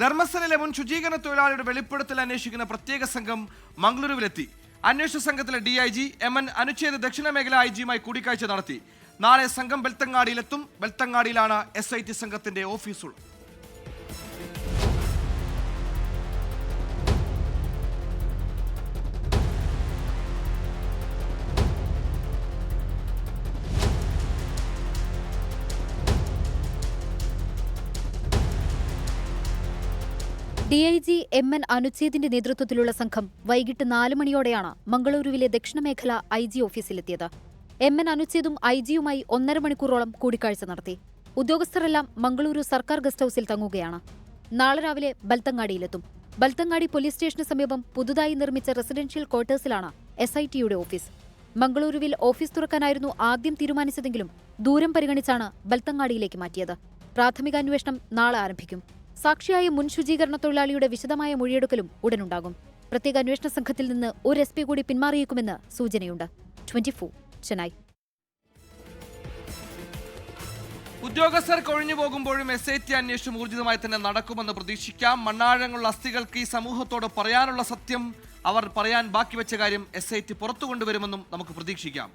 ധർമ്മസ്ഥലയിലെ മുൻ ശുചീകരണ തൊഴിലാളിയുടെ വെളിപ്പെടുത്തൽ അന്വേഷിക്കുന്ന പ്രത്യേക സംഘം മംഗളൂരുവിലെത്തി. അന്വേഷണ സംഘത്തിലെ DIG MN അനുച്ഛേദ ദക്ഷിണ മേഖല IG-യുമായി കൂടിക്കാഴ്ച നടത്തി. നാളെ സംഘം ബെൽത്തങ്ങാടിയിലെത്തും. ബെൽത്തങ്ങാടിയിലാണ് SIT സംഘത്തിന്റെ ഓഫീസുള്ളത്. DIG MN അനുച്ഛേദിന്റെ നേതൃത്വത്തിലുള്ള സംഘം വൈകിട്ട് 4 മണിയോടെയാണ് മംഗളൂരുവിലെ ദക്ഷിണമേഖല IG ഓഫീസിലെത്തിയത്. MN അനുച്ഛേദും IG-യുമായി 1.5 മണിക്കൂറോളം കൂടിക്കാഴ്ച നടത്തി. ഉദ്യോഗസ്ഥരെല്ലാം മംഗളൂരു സർക്കാർ ഗസ്റ്റ് ഹൌസിൽ തങ്ങുകയാണ്. നാളെ രാവിലെ ബെൽത്തങ്ങാടിയിലെത്തും. ബെൽത്തങ്ങാടി പോലീസ് സ്റ്റേഷന് സമീപം പുതുതായി നിർമ്മിച്ച റെസിഡൻഷ്യൽ ക്വാർട്ടേഴ്സിലാണ് SIT-യുടെ ഓഫീസ്. മംഗളൂരുവിൽ ഓഫീസ് തുറക്കാനായിരുന്നു ആദ്യം തീരുമാനിച്ചതെങ്കിലും ദൂരം പരിഗണിച്ചാണ് ബെൽത്തങ്ങാടിയിലേക്ക് മാറ്റിയത്. പ്രാഥമിക അന്വേഷണം നാളെ ആരംഭിക്കും. സാക്ഷിയായ മുൻ ശുചീകരണ തൊഴിലാളിയുടെ വിശദമായ മൊഴിയെടുക്കലും ഉടനുണ്ടാകും. പ്രത്യേക അന്വേഷണ സംഘത്തിൽ നിന്ന് ഒരു SP കൂടി പിന്മാറിയേക്കുമെന്ന് സൂചനയുണ്ട്. 24 ചെന്നൈ. ഉദ്യോഗസ്ഥർ കൊഴിഞ്ഞു പോകുമ്പോഴും SIT അന്വേഷണം ഊർജിതമായി തന്നെ നടക്കുമെന്ന് പ്രതീക്ഷിക്കാം. മണ്ണാഴങ്ങളുള്ള അസ്ഥികൾക്ക് ഈ സമൂഹത്തോട് പറയാനുള്ള സത്യം അവർ പറയാൻ ബാക്കി വെച്ച കാര്യം SIT പുറത്തു കൊണ്ടുവരുമെന്നും നമുക്ക് പ്രതീക്ഷിക്കാം.